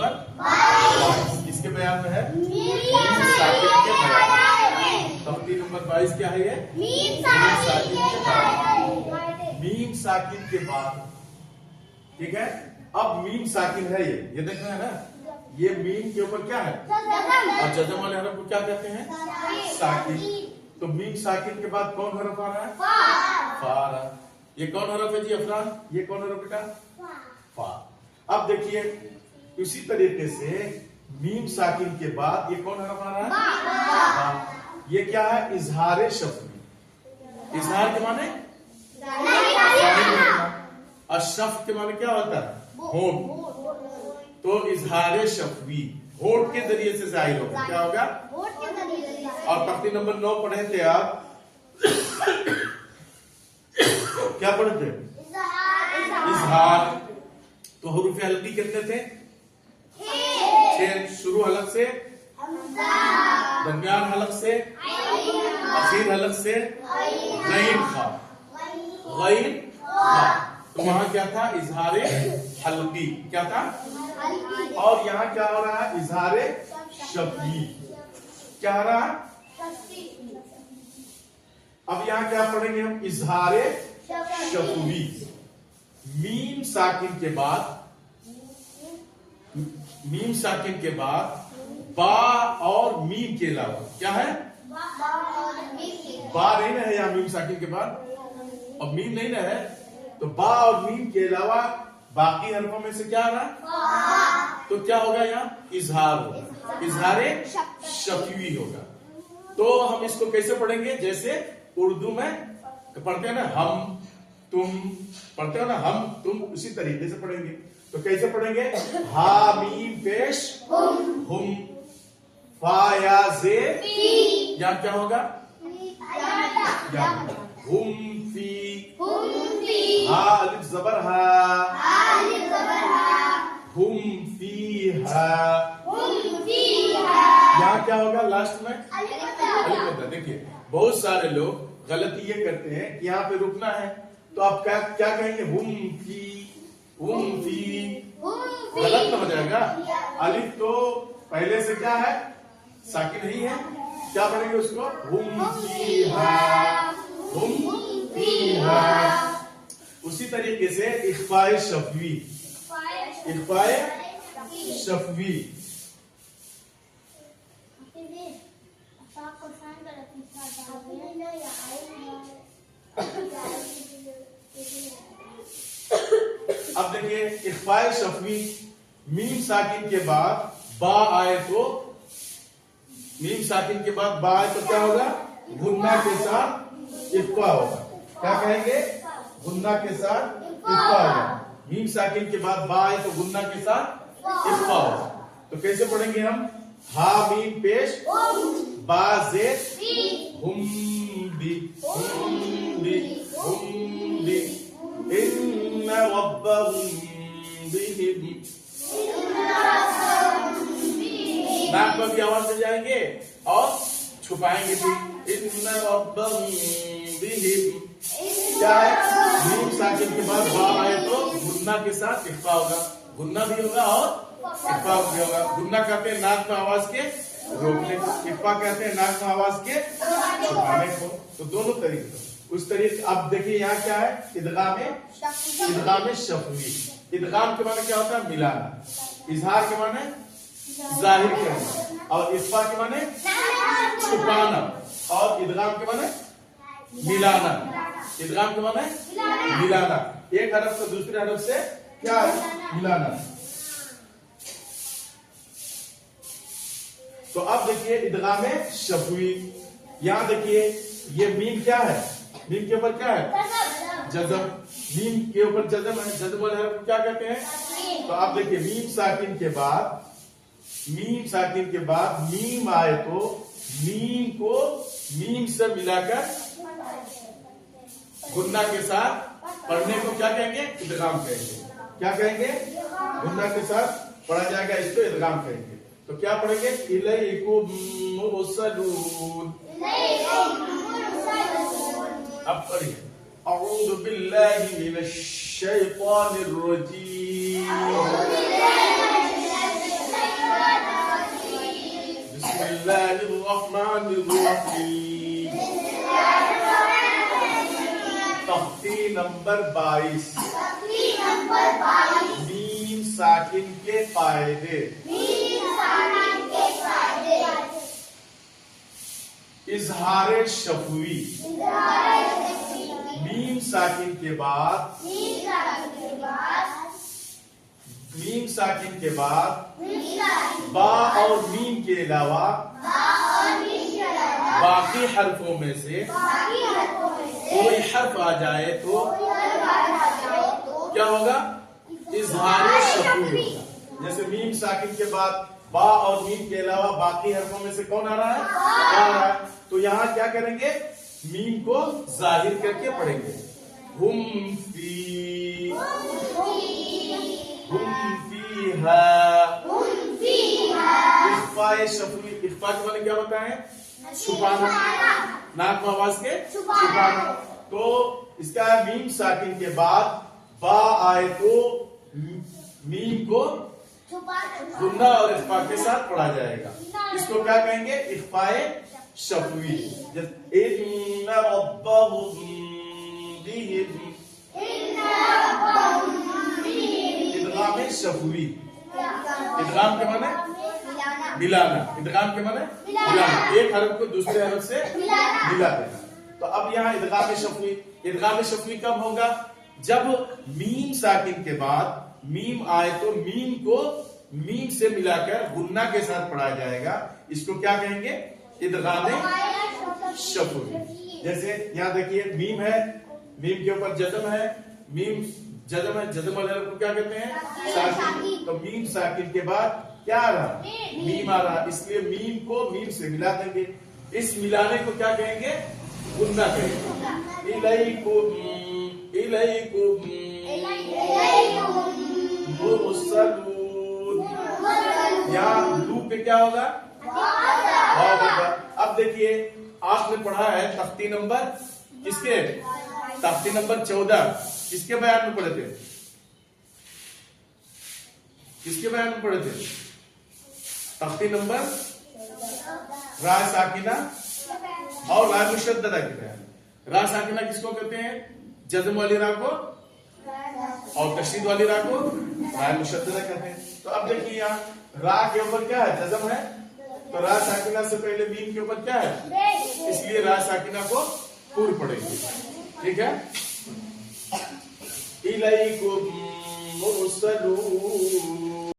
Number 22 किसके बयान में है? मीम साकिन के बयान में। तख्ती नंबर 22 क्या है ये? मीम साकिन के बयान। मीम साकिन के बाद, ठीक है। अब मीम साकिन है ये देख रहे हैं ना, ये मीम के ऊपर क्या है? और जज़म वाले हरफ को क्या कहते हैं? साकिन। तो मीम साकिन के बाद कौन हरफ आ रहा है? फा आ रहा है। ये कौन हरफ है जी अफरान? ये कौन हरफ बेटा? फा। अब देखिए इसी तरीके से मीम साकिन के बाद ये कौन हरफ आ रहा है? फा। ये क्या है? इजहार शफ्वी। इजहार के माने अशफ के माने क्या होता है? होठ। तो इजहार शफ्वी होठ के जरिए से जाहिर होगा। क्या होगा? और तख्ती नंबर 9 पढ़े थे आप, क्या पढ़े थे? इजहार। तो हुरूफ हल्की कितने थे? 6। शुरू हलक से, दरमियान हलक से, आखिर हलक से, गैन खा, गैन खा। तो वहां क्या था? इजहारे हल्की। क्या था? और यहाँ क्या हो रहा है? इजहारे शफ्वी। क्या हो रहा है? अब यहाँ क्या पढ़ेंगे हम? इजहारे शफ्वी। मीम साकिन के बाद, मीम साकिन के बाद बा और मीम के अलावा क्या है? बा नहीं ना है यहाँ मीम साकिन के बाद, और मीम नहीं ना है, तो बा और मीम के अलावा बाकी हरफों में से क्या आ रहा है? तो क्या होगा यहाँ? इजहार होगा। इजहारे शफ्वी होगा। तो हम इसको कैसे पढ़ेंगे? जैसे उर्दू में पढ़ते हैं ना, हम तुम पढ़ते हो ना, हम तुम, उसी तरीके से पढ़ेंगे। तो कैसे पढ़ेंगे? हा मीम पेश हुम, फा या जे, या क्या होगा? या हुम फी, हा अलिफ जबर हा, हुम फी हा। यहाँ क्या होगा? लास्ट में अलिफ होता है। देखिए बहुत सारे लोग गलती ये करते हैं कि यहाँ पे रुकना है, तो आप क्या कहेंगे? हुम फी, हुम फी। गलत ना हो जाएगा। अलिफ तो पहले से क्या है? साकिन नहीं है। क्या पढ़ेंगे उसको? हुम फीहा, हुम फीहा। उसी तरीके से इख्फाए शफ्वी, इख्फाए शफ्वी। अब देखिए इख्फाए शफ्वी, मीम साकिन के बाद बा आए तो, मीम साकिन के बाद बा आए तो क्या होगा? गुन्ना के साथ इख्फा होगा। क्या कहेंगे? गुन्ना के साथ इख्फा होगा। मीम साकिन के बाद बा आए तो गुन्ना के साथ इख्फा होगा। तो कैसे पढ़ेंगे हम? हा मीम पेश बा जेद हुम बी, हुम बी, हुम बी। इन्ना रब्बहुम बिहिम, नाक पर भी आवाज से जाएंगे और छुपाएंगे भी। इन्ना रब्बहुम बिहिम। क्या है? मीम साकिन के बाद बा आए तो गुन्ना के साथ इख्फा होगा। गुन्ना भी होगा और इख्फा भी होगा। गुन्ना कहते हैं नाक में आवाज के रोकने, इख्फा कहते हैं नाक में आवाज के छुपाने को। तो दोनों तरीके उस तरीके। अब देखिए यहाँ क्या है? इदगाम शफ्वी। इदगाम के माने क्या होता है? मिलाना। इजहार के माने जाहिर करना, और इख्फा के माने छुपाना, और इदगाम के माने मिलाना। इदगाम के माने मिलाना। एक हरफ को दूसरे हरफ से क्या है? मिलाना। तो अब देखिए इदगाम शफ्वी। यहाँ देखिए ये मीम क्या है? मीम के ऊपर क्या है? जज़म। मीम के ऊपर जज़म है। जज़म वाले हरफ को क्या कहते हैं? तो आप देखिए मीम साकिन के बाद, मीम साकिन के बाद मीम आए तो मीम को मीम से मिलाकर गुन्ना के साथ पढ़ने को क्या कहेंगे? इदगाम कहेंगे। क्या कहेंगे? गुन्ना के साथ पढ़ा जाएगा, इसको इदगाम कहेंगे। तो क्या पढ़ेंगे? इलैकुम मुरसलून। अब पढ़िए अऊज़ु बिल्लाहि मिनश शैतानिर रजीम। الرحمن الرحیم. تختی نمبر 22. میم ساکن کے فائدے. اظہار شفوی. میم ساکن کے بعد با اور میم کے علاوہ باقی حرفوں میں سے کوئی حرف آ جائے تو کیا ہوگا؟ اظہار شفوی ہوگا. جیسے میم ساکن کے بعد با اور میم کے علاوہ باقی حرفوں میں سے کون آ رہا ہے؟ آ رہا ہے. تو یہاں کیا کریں گے؟ میم کو ظاہر کر کے پڑھیں گے. ہم فیہا. اخفاء شفوی. اخفاء کے معنی کیا ہوتا ہے؟ چھپانا. ناک میں آواز کے چھپانا. تو اس کا میم ساکن کے بعد با آئے تو میم کو غنہ اور اخفاء کے ساتھ پڑھا جائے گا. اس کو کیا کہیں گے؟ اخفاء شفوی. ان ربهم بهم. ادغام شفوی. ادغام کے معنی ملانا. ادغام کے معنی ملانا. ایک حرف کو دوسرے حرف سے ملا دینا. تو اب یہاں ادغام شفوی. ادغام شفوی کب ہوگا؟ جب میم ساکن کے بعد میم آئے تو میم کو میم سے ملا کر غنہ کے ساتھ پڑھا جائے گا. اس کو کیا کہیں گے؟ ادغام شفوی. جیسے یہاں دیکھیے میم ہے, میم کے اوپر جزم ہے. میم جزم ہے. جزم والے کو کیا کہتے ہیں؟ ساکن. تو میم ساکن کے بعد کیا آ رہا؟ میم آ رہا. اس لیے میم کو میم سے ملا دیں گے. اس ملانے کو کیا کہیں گے؟ غنہ کہیں گے. الیکم مرسلون. یہاں لو پہ کیا ہوگا؟ اب دیکھیے آپ نے پڑھا ہے تختی نمبر کس کے؟ تختی نمبر 14. کس کے بیان میں پڑھے تھے؟ کس کے بیان میں پڑھے تھے؟ تختی نمبر را ساکنہ اور لا مشددہ کے بیان. را ساکنہ کس کو کہتے ہیں؟ جزم والی را کو. اور تشدید والی را کو را مشددہ کہتے ہیں. تو اب دیکھیے یہاں را کے اوپر کیا ہے؟ جزم ہے. تو را ساکنہ سے پہلے میم کے اوپر کیا ہے؟ اس لیے را ساکنہ کو پور پڑے گی. ٹھیک ہے. الیکم مرسلون.